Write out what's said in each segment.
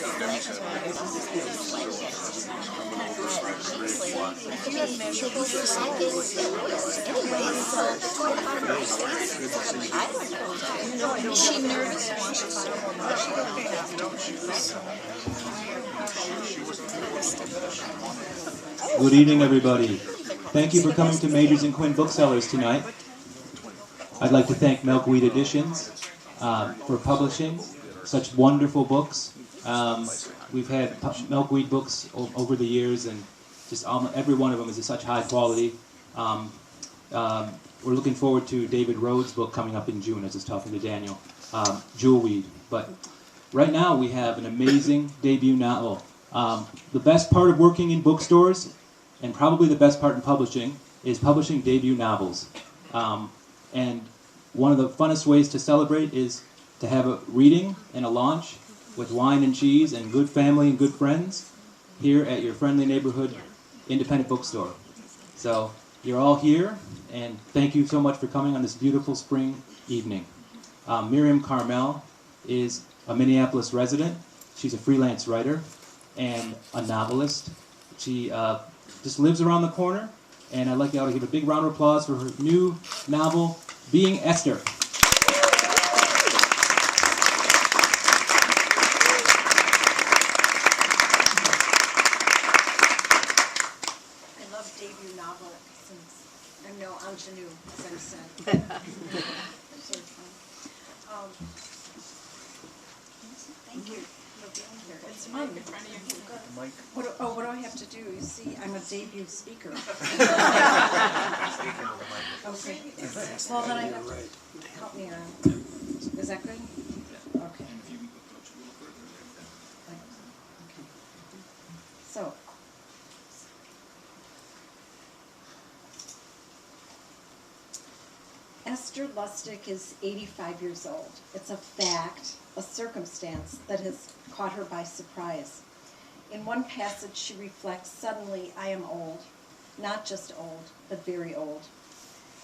Is she nervous? Good evening, everybody. Thank you for coming to Magers Quinn Booksellers tonight. I'd like to thank Milkweed Editions for publishing such wonderful books. We've had Milkweed books over the years, and just every one of them is of such high quality. We're looking forward to David Rhodes' book coming up in June. I was just talking to Daniel, Jewelweed. But right now we have an amazing debut novel. The best part of working in bookstores, and probably the best part in publishing, is publishing debut novels. And one of the funnest ways to celebrate is to have a reading and a launch with wine and cheese and good family and good friends here at your friendly neighborhood independent bookstore. So you're all here, and thank you so much for coming on this beautiful spring evening. Miriam Karmel is a Minneapolis resident. She's a freelance writer and a novelist. She just lives around the corner, and I'd like y'all to give a big round of applause for her new novel, Being Esther. I love debut novel since I'm no ingenue, as I said. Sort of fun. Thank you for being here. It's fun. What do I have to do? You see, I'm a debut speaker. Okay. Well, then I have to help me around. Is that good? Okay. So. Esther Lustig is 85 years old. It's a fact, a circumstance that has caught her by surprise. In one passage, she reflects, "Suddenly I am old, not just old, but very old."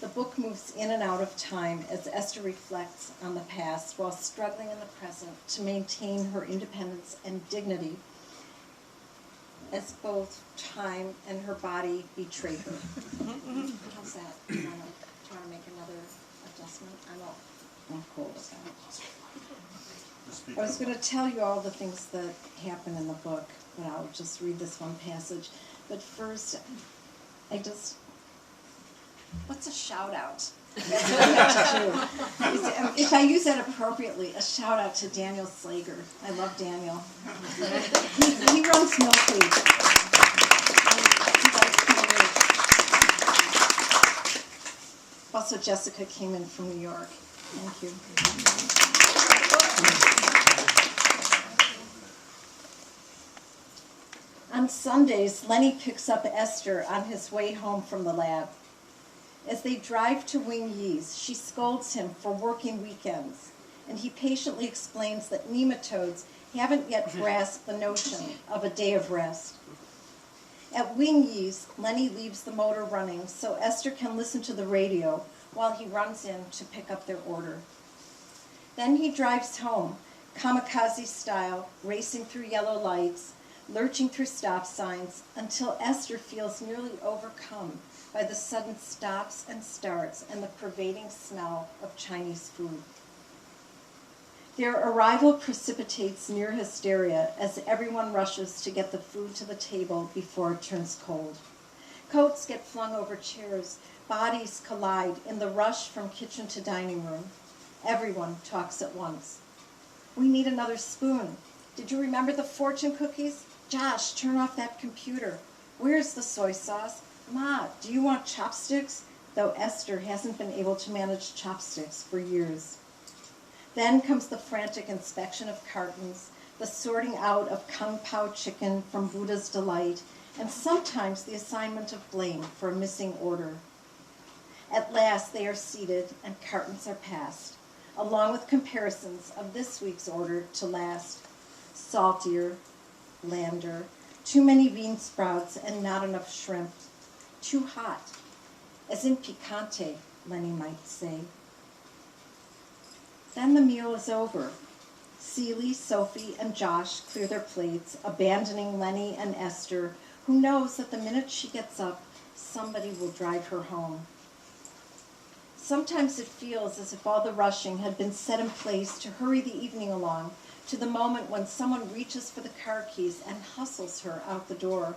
The book moves in and out of time as Esther reflects on the past while struggling in the present to maintain her independence and dignity as both time and her body betray her. How's that? Do you want to make another adjustment? I'm cool with that. I was going to tell you all the things that happen in the book, but I'll just read this one passage. But first, what's a shout out? That's what I have to do. If I use that appropriately, a shout out to Daniel Slager. I love Daniel. He runs Milkweed. Also, Jessica came in from New York. Thank you. On Sundays, Lenny picks up Esther on his way home from the lab. As they drive to Wing Yee's, she scolds him for working weekends, and he patiently explains that nematodes haven't yet grasped the notion of a day of rest. At Wing Yee's, Lenny leaves the motor running so Esther can listen to the radio while he runs in to pick up their order. Then he drives home, kamikaze style, racing through yellow lights, lurching through stop signs, until Esther feels nearly overcome by the sudden stops and starts and the pervading smell of Chinese food. Their arrival precipitates near hysteria as everyone rushes to get the food to the table before it turns cold. Coats get flung over chairs, bodies collide in the rush from kitchen to dining room. Everyone talks at once. "We need another spoon. Did you remember the fortune cookies? Josh, turn off that computer. Where's the soy sauce? Ma, do you want chopsticks?" Though Esther hasn't been able to manage chopsticks for years. Then comes the frantic inspection of cartons, the sorting out of Kung Pao chicken from Buddha's Delight, and sometimes the assignment of blame for a missing order. At last they are seated and cartons are passed, along with comparisons of this week's order to last. Saltier, blander, too many bean sprouts and not enough shrimp. Too hot, as in picante, Lenny might say. Then the meal is over. Celie, Sophie, and Josh clear their plates, abandoning Lenny and Esther, who knows that the minute she gets up, somebody will drive her home. Sometimes it feels as if all the rushing had been set in place to hurry the evening along to the moment when someone reaches for the car keys and hustles her out the door.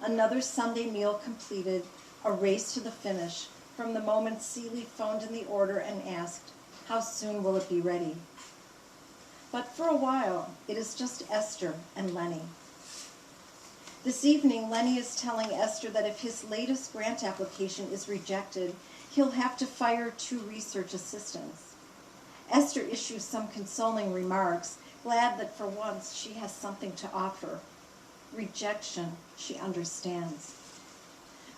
Another Sunday meal completed, a race to the finish, from the moment Celie phoned in the order and asked, "How soon will it be ready?" But for a while, it is just Esther and Lenny. This evening, Lenny is telling Esther that if his latest grant application is rejected, he'll have to fire 2 research assistants. Esther issues some consoling remarks, glad that for once she has something to offer. Rejection, she understands.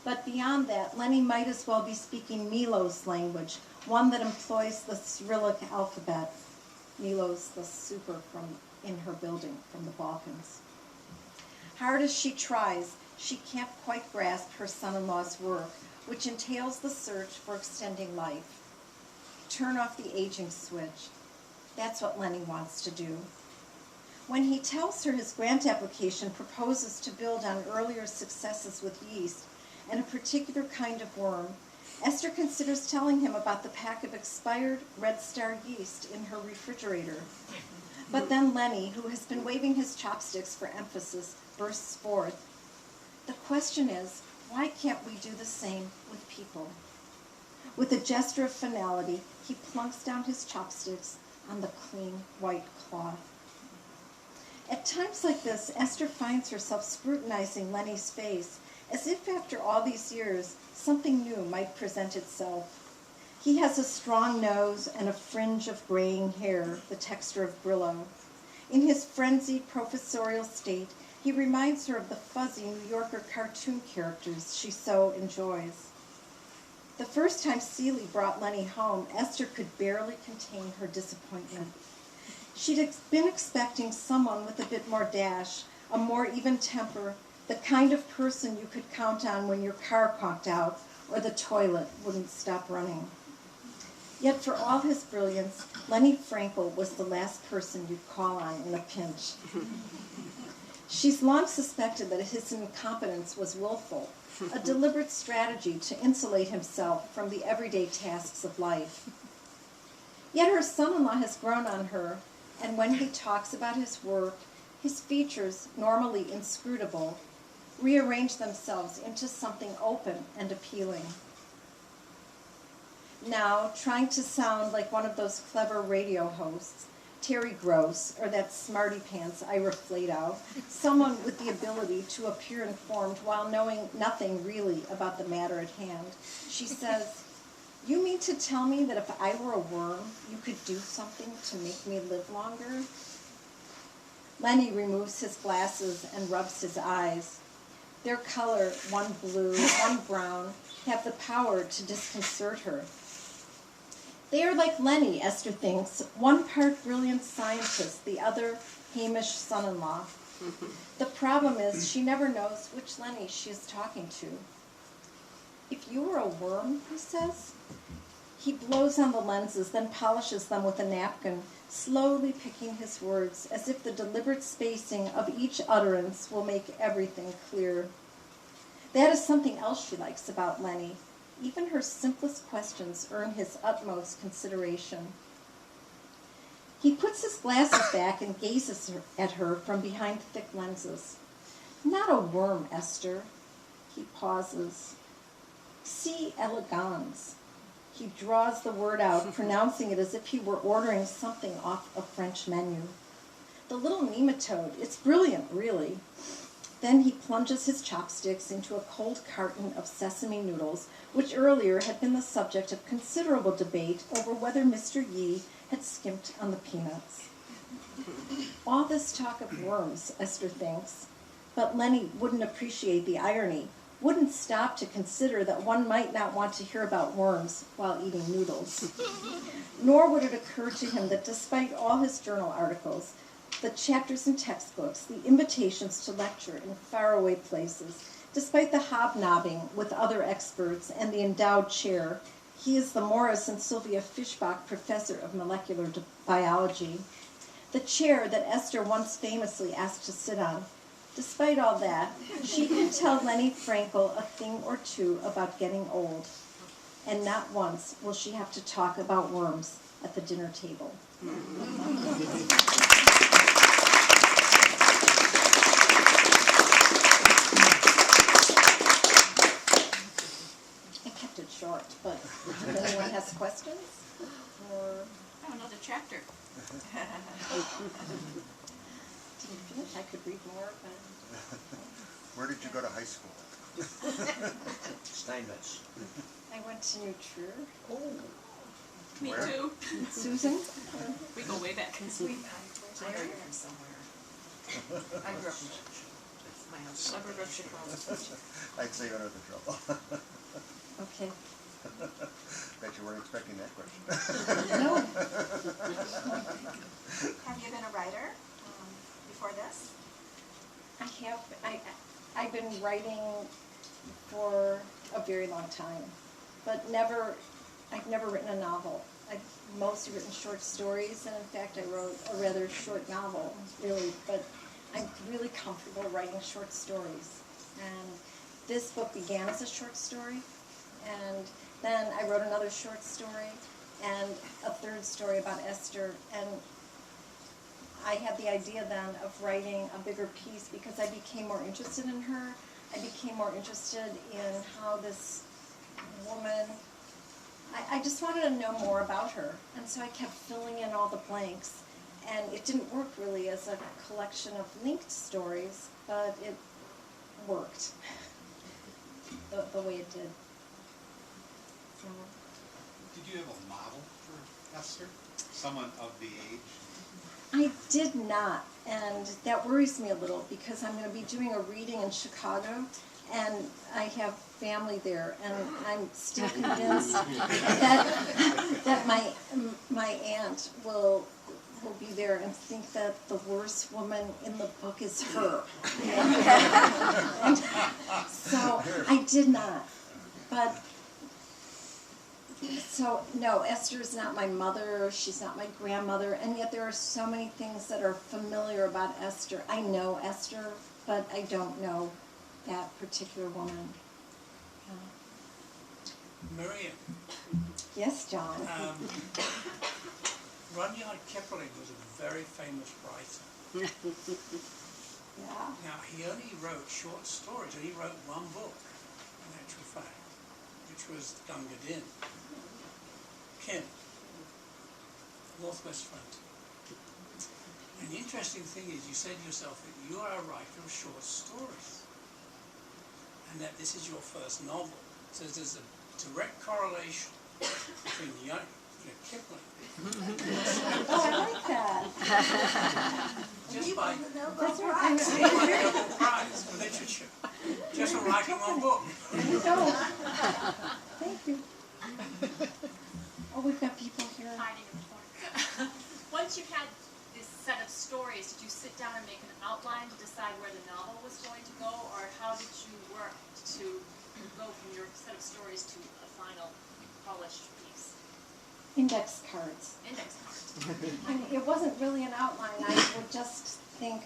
But beyond that, Lenny might as well be speaking Milo's language, one that employs the Cyrillic alphabet. Milo's the super in her building from the Balkans. Hard as she tries, she can't quite grasp her son-in-law's work, which entails the search for extending life. Turn off the aging switch. That's what Lenny wants to do. When he tells her his grant application proposes to build on earlier successes with yeast and a particular kind of worm, Esther considers telling him about the pack of expired Red Star yeast in her refrigerator. But then Lenny, who has been waving his chopsticks for emphasis, bursts forth. The question is, why can't we do the same with people? With a gesture of finality, he plunks down his chopsticks on the clean white cloth. At times like this, Esther finds herself scrutinizing Lenny's face, as if after all these years, something new might present itself. He has a strong nose and a fringe of graying hair, the texture of Brillo. In his frenzied professorial state, he reminds her of the fuzzy New Yorker cartoon characters she so enjoys. The first time Celie brought Lenny home, Esther could barely contain her disappointment. She'd been expecting someone with a bit more dash, a more even temper, the kind of person you could count on when your car conked out or the toilet wouldn't stop running. Yet for all his brilliance, Lenny Frankel was the last person you'd call on in a pinch. She's long suspected that his incompetence was willful, a deliberate strategy to insulate himself from the everyday tasks of life. Yet her son-in-law has grown on her, and when he talks about his work, his features, normally inscrutable, rearrange themselves into something open and appealing. Now, trying to sound like one of those clever radio hosts, Terry Gross, or that smarty pants Ira Fladow, someone with the ability to appear informed while knowing nothing really about the matter at hand, she says, "You mean to tell me that if I were a worm, you could do something to make me live longer?" Lenny removes his glasses and rubs his eyes. Their color, one blue, one brown, have the power to disconcert her. They are like Lenny, Esther thinks, one part brilliant scientist, the other Hamish son-in-law. The problem is she never knows which Lenny she is talking to. "If you were a worm," he says. He blows on the lenses, then polishes them with a napkin, slowly picking his words, as if the deliberate spacing of each utterance will make everything clear. That is something else she likes about Lenny. Even her simplest questions earn his utmost consideration. He puts his glasses back and gazes at her from behind thick lenses. "Not a worm, Esther." He pauses. "C. elegans." He draws the word out, pronouncing it as if he were ordering something off a French menu. "The little nematode. It's brilliant, really." Then he plunges his chopsticks into a cold carton of sesame noodles, which earlier had been the subject of considerable debate over whether Mr. Yee had skimped on the peanuts. All this talk of worms, Esther thinks, but Lenny wouldn't appreciate the irony, wouldn't stop to consider that one might not want to hear about worms while eating noodles. Nor would it occur to him that despite all his journal articles, the chapters in textbooks, the invitations to lecture in faraway places, despite the hobnobbing with other experts and the endowed chair, he is the Morris and Sylvia Fischbach Professor of Molecular Biology, the chair that Esther once famously asked to sit on. Despite all that, she can tell Lenny Frankel a thing or two about getting old. And not once will she have to talk about worms at the dinner table. I kept it short, but if anyone has questions? Or Oh, another chapter. didn't finish, I could read more, but Where did you go to high school? Steinmetz. I went to New Trier. Me Where? too. Susan? We go way back. I know you're from somewhere. I grew up in my house. Suburb of Chicago. I'd say you're under the trouble. Okay. Bet you weren't expecting that question. No, Have you been a writer before this? I have, I've been writing for a very long time, but I've never written a novel. I've mostly written short stories, and in fact I wrote a rather short novel, really, but I'm really comfortable writing short stories. And this book began as a short story, and then I wrote another short story and a third story about Esther, and I had the idea then of writing a bigger piece because I became more interested in her. I became more interested in how this woman, I just wanted to know more about her. And so I kept filling in all the blanks. And it didn't work really as a collection of linked stories, but it worked the way it did. So, Did you have a model for Esther? Someone of the age? I did not, and that worries me a little because I'm going to be doing a reading in Chicago, and I have family there, and I'm still convinced that my aunt will be there and think that the worst woman in the book is her. And so I did not, but. So, no, Esther is not my mother, she's not my grandmother, and yet there are so many things that are familiar about Esther. I know Esther, but I don't know that particular woman. Miriam, Yes, John? Rudyard Kipling was a very famous writer. Yeah. Now, he only wrote short stories, and he wrote one book, in actual fact, which was Gunga Din. Kim, Northwest Front. And the interesting thing is, you said yourself that you are a writer of short stories, and that this is your first novel. So there's a direct correlation between Kipling. Oh, I like that. Just by That's right. Nobel Prize for literature, just for writing one book. There you go. Thank you. Oh, we've got people here. Hiding in the corner. Once you had this set of stories, did you sit down and make an outline to decide where the novel was going to go, or how did you work to go from your set of stories to a final polished piece? Index cards. Index cards. I mean, it wasn't really an outline. I would just think,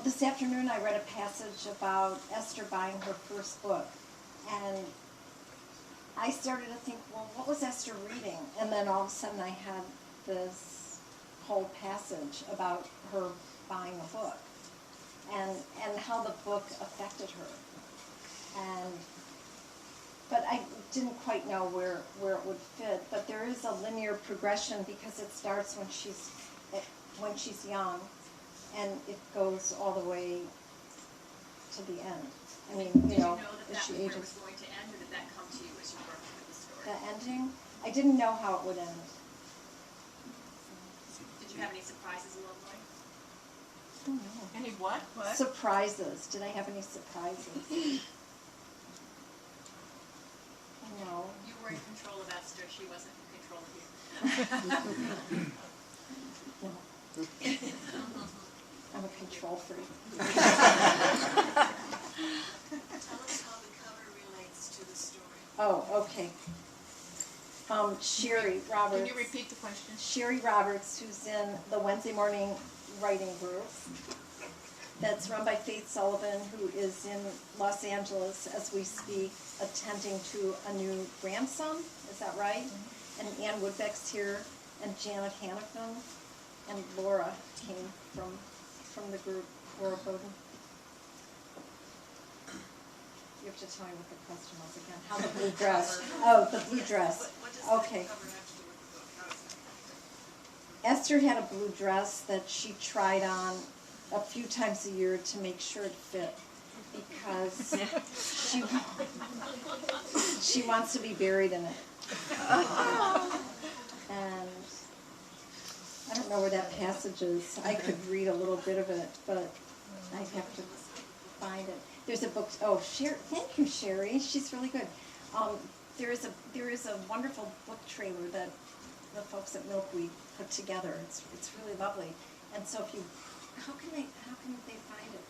this afternoon I read a passage about Esther buying her first book, and I started to think, well, what was Esther reading? And then all of a sudden I had this whole passage about her buying a book and how the book affected her. But I didn't quite know where it would fit. But there is a linear progression because it starts when she's young, and it goes all the way to the end. I mean, Did you know, that as she was where it ages. was going to end, or did that come to you as you worked through the story? The ending, I didn't know how it would end. Did you have any surprises along the way? Oh, no. Any what? What? Surprises. Did I have any surprises? No. You were in control of Esther, she wasn't in control of you. No. I'm a control freak. Tell us how the cover relates to the story. Oh, okay. Sherry Roberts. Can you repeat the question? Sherry Roberts, who's in the Wednesday morning writing group that's run by Faith Sullivan, who is in Los Angeles as we speak, attending to a new grandson. Is that right? And Ann Woodbeck's here, and Janet Hannigan, and Laura came from the group, Laura Bowden. You have to tell me what the question was again. How the blue dress. Oh, the blue dress. Okay. Esther had a blue dress that she tried on a few times a year to make sure it fit, because she wants to be buried in it. And I don't know where that passage is. I could read a little bit of it, but I have to find it. There's a book. Oh, thank you, Sherry. She's really good. There is a wonderful book trailer that the folks at Milkweed put together. It's really lovely. And so if you, how can they find it?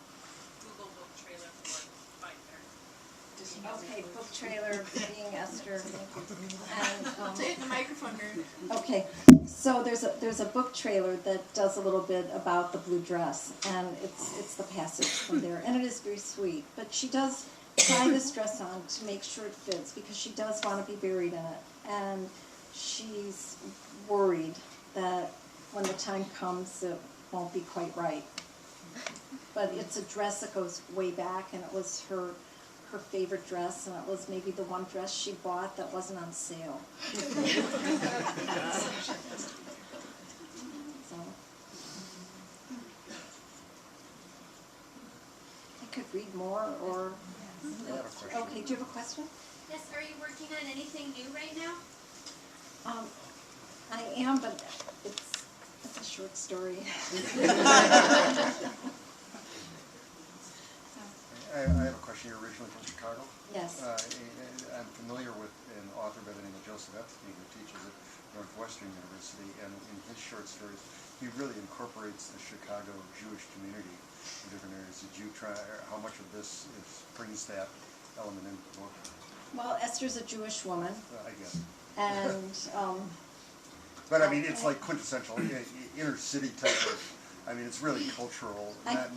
Google book trailer for Fight Fair. Okay, book trailer, Being Esther. And, Take the microphone here. okay, so there's a book trailer that does a little bit about the blue dress, and it's the passage from there, and it is very sweet. But she does try this dress on to make sure it fits, because she does want to be buried in it, and she's worried that when the time comes it won't be quite right. But it's a dress that goes way back, and it was her favorite dress, and it was maybe the one dress she bought that wasn't on sale. So I could read more, or I have a question. okay. Do you have a question? Yes, are you working on anything new right now? I am, but it's a short story. I have a question. You're originally from Chicago? Yes. I'm familiar with an author by the name of Joseph Epstein, who teaches at Northwestern University, and in his short stories, he really incorporates the Chicago Jewish community in different areas. Did you try, how much of this brings that element into the book? Well, Esther's a Jewish woman, I guess. and But I mean, it's like quintessential inner city type of, I mean, it's really cultural, not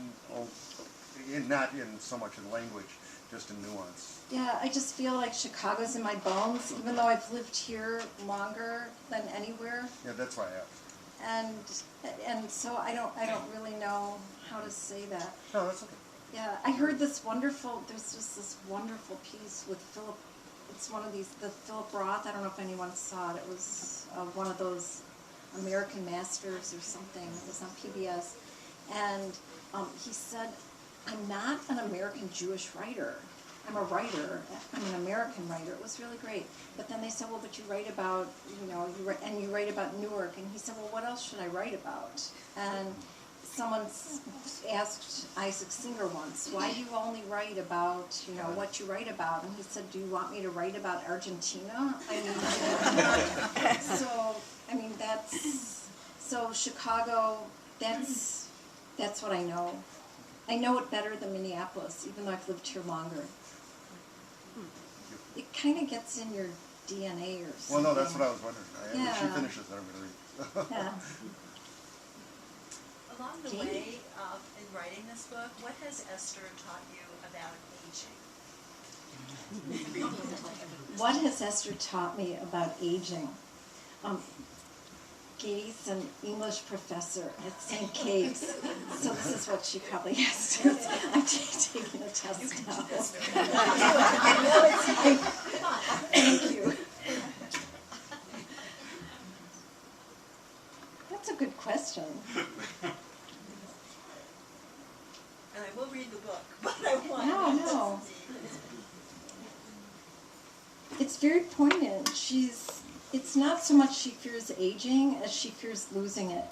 in so much in language, just in nuance. yeah, I just feel like Chicago's in my bones, even though I've lived here longer than anywhere. Yeah, that's why I asked. And so I don't really know how to say that. No, that's okay. Yeah, I heard there's just this wonderful piece with Philip. It's one of the Philip Roth. I don't know if anyone saw it. It was one of those American Masters or something. It was on PBS, and he said, "I'm not an American Jewish writer. I'm a writer. I'm an American writer." It was really great. But then they said, "Well, but you write about, you write about Newark." And he said, "Well, what else should I write about?" And someone asked Isaac Singer once, "Why do you only write about, what you write about?" And he said, "Do you want me to write about Argentina?" So Chicago, that's what I know. I know it better than Minneapolis, even though I've lived here longer. It kind of gets in your DNA or something. Well, no, that's what I was wondering. When she Yeah. finishes, I'm going to read. Yeah. Along the way in writing this book, what has Esther taught you about aging? What has Esther taught me about aging? Katie's an English professor at St. Kate's, so this is what she probably asked. I'm taking a test now. Thank you. That's a good question. And I will read the book, but I want No. It's very poignant. It's not so much she fears aging as she fears losing it.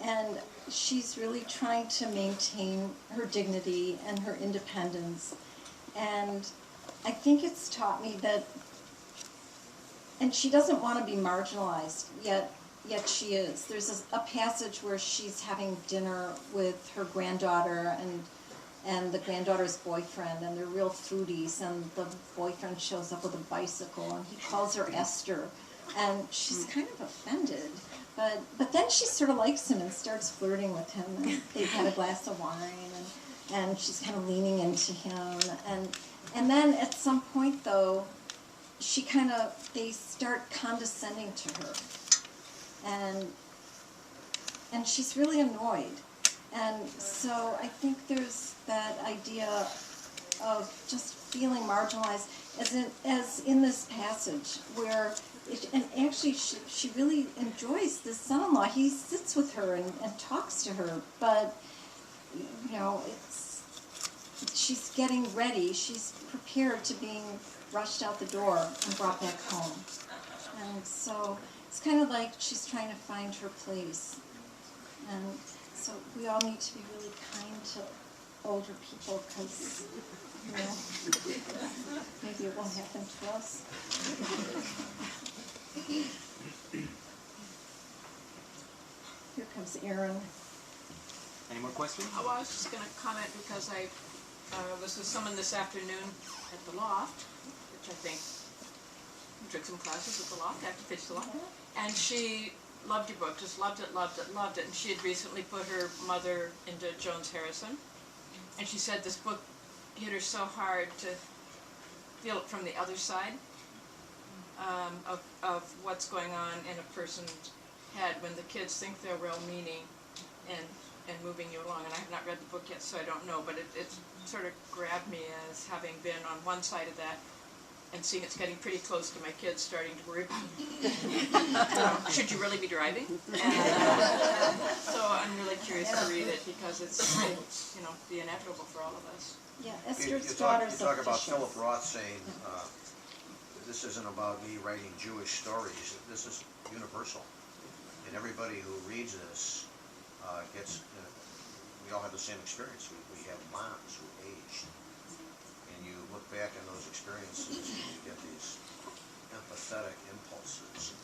And she's really trying to maintain her dignity and her independence. And I think it's taught me that, and she doesn't want to be marginalized, yet she is. There's a passage where she's having dinner with her granddaughter and the granddaughter's boyfriend, and they're real foodies, and the boyfriend shows up with a bicycle, and he calls her Esther, And she's kind of offended, but then she sort of likes him and starts flirting with him, and they've had a glass of wine, and she's kind of leaning into him, and then at some point though, they start condescending to her, and she's really annoyed, and so I think there's that idea of just feeling marginalized, as in this passage where. And actually, she really enjoys this son-in-law. He sits with her and talks to her, but she's getting ready. She's prepared to being rushed out the door and brought back home. And so it's kind of like she's trying to find her place. And so we all need to be really kind to older people, because maybe it won't happen to us. Here comes Aaron. Any more questions? Oh, I was just going to comment because I was with someone this afternoon at the Loft, which I think you took some classes at the Loft, I have to pitch the Loft, and she loved your book, just loved it, and she had recently put her mother into Jones Harrison, and she said this book hit her so hard to feel it from the other side. Of what's going on in a person's head when the kids think they're real meaning and moving you along. And I have not read the book yet, so I don't know, but it sort of grabbed me as having been on one side of that and seeing it's getting pretty close to my kids starting to worry about should you really be driving? And, so I'm really curious to read it because it's the inevitable for all of us. Yeah, You Esther's talk daughter's about official. Philip Roth saying, this isn't about me writing Jewish stories, this is universal. And everybody who reads this gets, we all have the same experience. We have moms who aged. And you look back on those experiences and you get these empathetic impulses.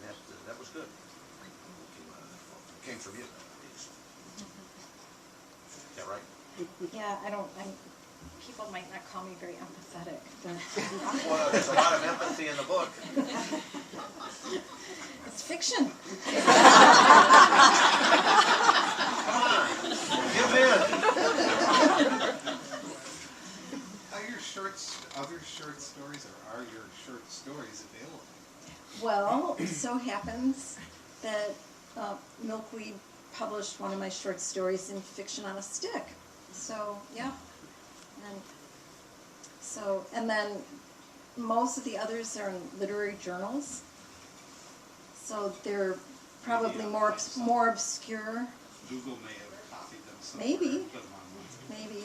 And that was good. It came from you, at least. Is that right? Yeah, people might not call me very empathetic, but Well, there's a lot of empathy in the book. it's fiction. Come on, give in. Other short stories, or are your short stories available? Well, it so happens that Milkweed published one of my short stories in Fiction on a Stick. So, yeah. And then most of the others are in literary journals. So they're probably more obscure. Google may have copied them somewhere. Maybe. and put them online. Maybe.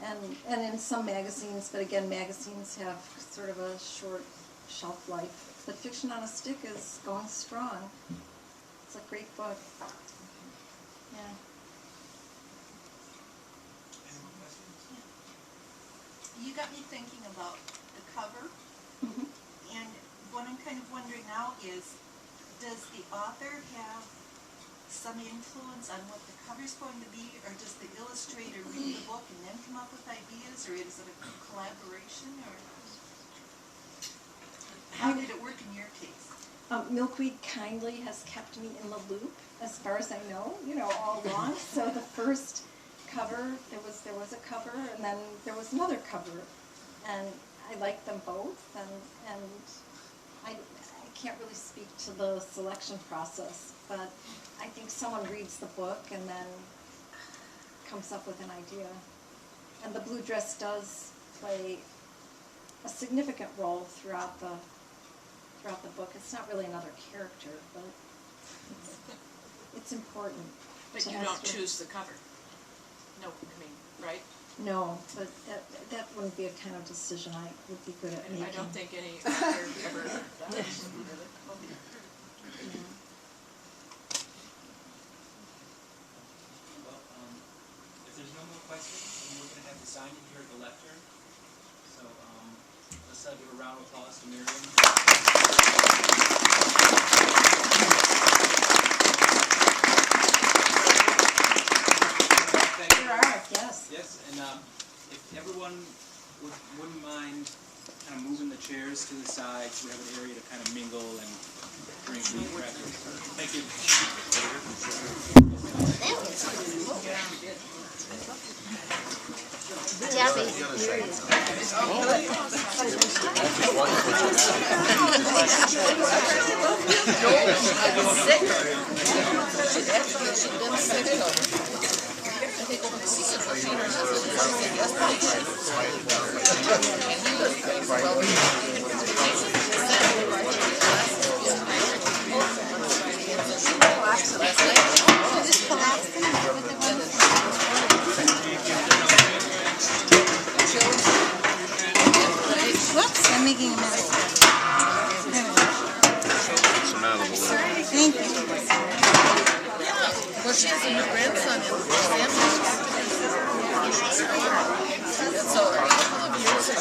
Yeah. And in some magazines, but again, magazines have sort of a short shelf life. But Fiction on a Stick is going strong. It's a great book. Yeah. You got me thinking about the cover, Mhm. and what I'm kind of wondering now is, does the author have some influence on what the cover's going to be, or does the illustrator read the book and then come up with ideas, or is it a collaboration, or how did it work in your case? Milkweed kindly has kept me in the loop, as far as I know, all along. So the first cover, there was a cover, and then there was another cover, and I liked them both, and I can't really speak to the selection process, but I think someone reads the book and then comes up with an idea. And the blue dress does play a significant role throughout the book. It's not really another character, but it's important. But to you don't Esther. choose the cover. No, right? No, but that wouldn't be a kind of decision I would be good at And making. I don't think any author ever does. Well, if there's no more questions, then we're going to have the sign in here at the lectern. So let's give a round of applause to Miriam. Thank you. There are, yes. Yes, and if everyone wouldn't mind kind of moving the chairs to the side. Thank you. Whoops, I'm making a mess. Thank you. Well, she has a new grandson in Minneapolis. And so a couple of years ago,